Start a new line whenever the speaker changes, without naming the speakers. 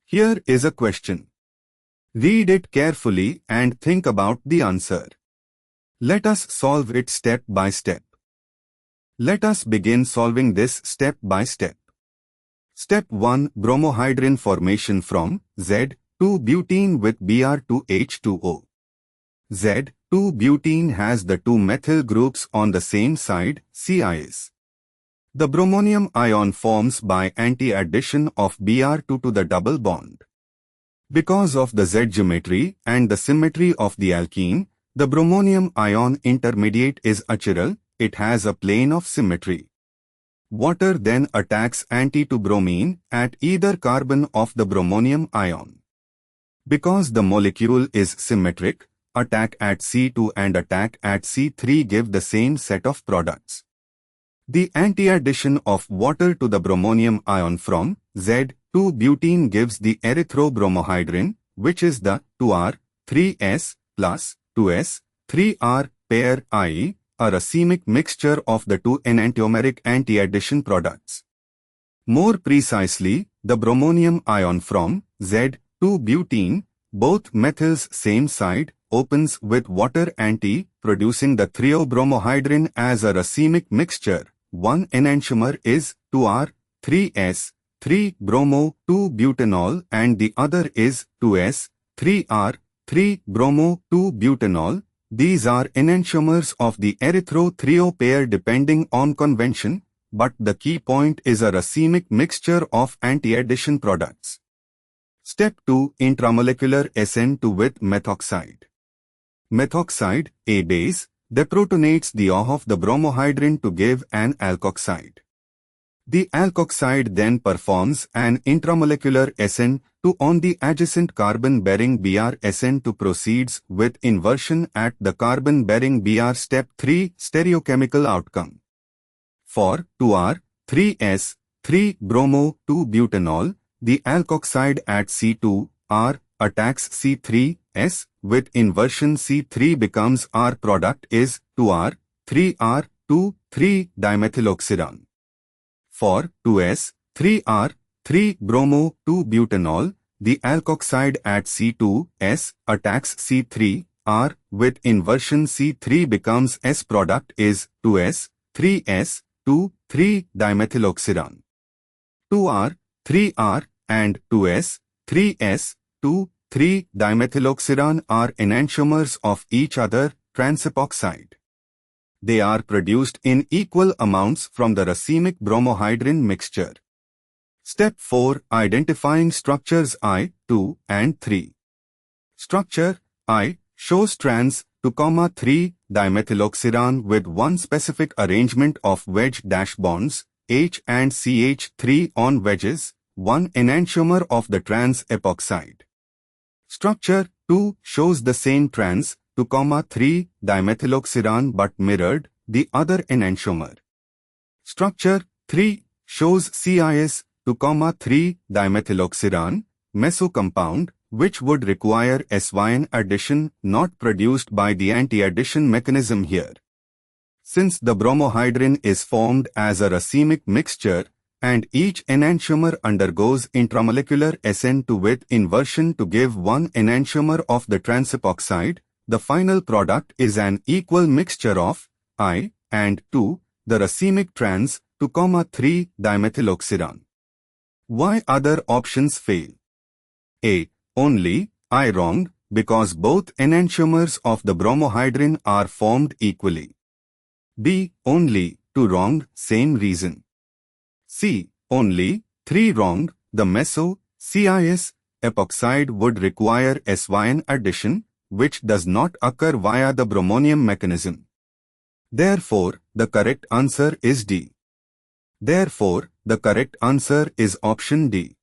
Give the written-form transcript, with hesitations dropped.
Here is a question. Read it carefully and think about the answer. Let us solve it step by step. Let us begin solving this step by step. Step 1. Bromohydrin formation from Z2-butene with Br2H2O. Z2-butene has the two methyl groups on the same side, CIs. The bromonium ion forms by anti-addition of Br2 to the double bond. Because of the Z geometry and the symmetry of the alkene, the bromonium ion intermediate is achiral, it has a plane of symmetry. Water then attacks anti-to-bromine at either carbon of the bromonium ion. Because the molecule is symmetric, attack at C2 and attack at C3 give the same set of products. The anti-addition of water to the bromonium ion from Z2-butene gives the erythrobromohydrin, which is the 2R, 3S plus 2S, 3R pair, i.e., a racemic mixture of the two enantiomeric anti-addition products. More precisely, the bromonium ion from Z2-butene, both methyls same side, opens with water anti, producing the thiobromohydrin as a racemic mixture. One enantiomer is 2R, 3S, 3-bromo-2-butanol and the other is 2S, 3R, 3-bromo-2-butanol. These are enantiomers of the erythro-trio pair depending on convention, but the key point is a racemic mixture of anti-addition products. Step 2. Intramolecular SN2 with methoxide. Methoxide, a base, deprotonates the OH of the bromohydrin to give an alkoxide. The alkoxide then performs an intramolecular SN2 on the adjacent carbon-bearing Br. SN2 proceeds with inversion at the carbon-bearing Br. Step 3. Stereochemical outcome. For 2R, 3S, 3-bromo-2-butanol, the alkoxide at C2, R, attacks C3S, with inversion C3 becomes R. Product is 2R, 3R, 2,3-dimethyloxyran. For 2S, 3R, 3-bromo-2-butanol, the alkoxide at C2S attacks C3, R, with inversion C3 becomes S. Product is 2S, 3S, 2,3-dimethyloxyran. 2R, 3R, and 2S, 3S, 2,3-dimethyloxyran are enantiomers of each other, transepoxide. They are produced in equal amounts from the racemic bromohydrin mixture. Step 4. Identifying structures I, 2, and 3. Structure I shows trans 2,3-dimethyloxyran with one specific arrangement of wedge-bonds, H and CH3 on wedges, one enantiomer of the trans epoxide. Structure 2 shows the same trans 2,3-dimethyloxyran but mirrored the other enantiomer. Structure 3 shows CIS 2,3-dimethyloxyran meso compound, which would require SYN addition not produced by the anti-addition mechanism here. Since the bromohydrin is formed as a racemic mixture, and each enantiomer undergoes intramolecular SN2 with inversion to give one enantiomer of the transepoxide, the final product is an equal mixture of I and 2, the racemic trans 2,3-dimethyloxyran. Why other options fail? A. Only I wrong, because both enantiomers of the bromohydrin are formed equally. B. Only 2 wrong, same reason. C. Only 3 wrong, the meso, CIS, epoxide would require SYN addition, which does not occur via the bromonium mechanism. Therefore, the correct answer is D. Therefore, the correct answer is option D.